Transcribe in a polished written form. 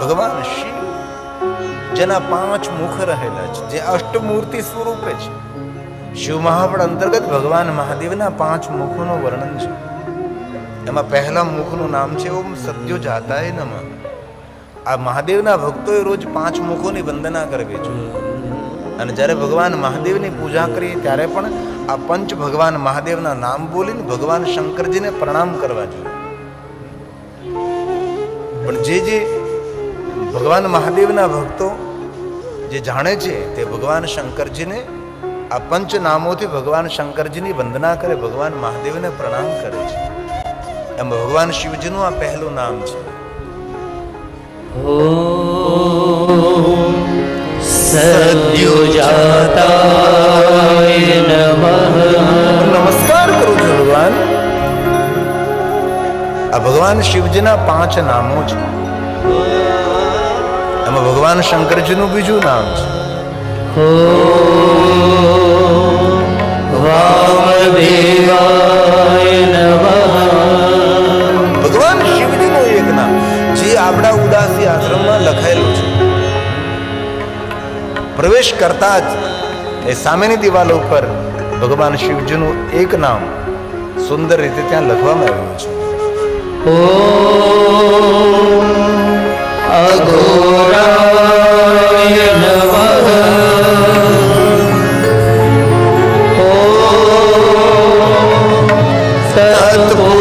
ભગવાન શિવ, જેના 5 મુખ રહેલા છે, જે અષ્ટમૂર્તિ સ્વરૂપે છે. શિવ મહાપડ અંતર્ગત ભગવાન મહાદેવના 5 મુખોનું વર્ણન છે. એમાં પહેલા મુખનું નામ છે ઓમ સદ્યો જાતાય નમઃ. આ મહાદેવના ભક્તોએ રોજ 5 મુખોની વંદના કરવી જોઈએ. અને જ્યારે ભગવાન મહાદેવની પૂજા કરીએ ત્યારે પણ આ પંચ ભગવાન મહાદેવના નામ બોલીને ભગવાન શંકરજીને પ્રણામ કરવા જોઈએ. પણ જે ભગવાન મહાદેવના ભક્તો જે જાણે છે તે ભગવાન શંકરજીને આ પંચ નામોથી ભગવાન શંકરજીની વંદના કરે, ભગવાન મહાદેવને પ્રણામ કરે છે. એમ ભગવાન શિવજીનું આ પહેલું નામ છે. ઓમ સદ્યોજાતાય નમઃ. નમસ્કાર કરું છું ભગવાન. આ ભગવાન શિવજીના 5 નામો છે. એમાં ભગવાન શંકરજીનું બીજું નામ છે વામદેવાય નમઃ. ભગવાન શિવજીનું એક નામ જે આપણા ઉદાસી આશ્રમમાં લખાયેલું છે. પ્રવેશ કરતા જ એ સામેની દિવાલો ઉપર ભગવાન શિવજીનું એક નામ સુંદર રીતે ત્યાં લખવામાં આવ્યું છે. ઓમ અઘોરાય નમઃ. ઓમ તત્પુરુષાય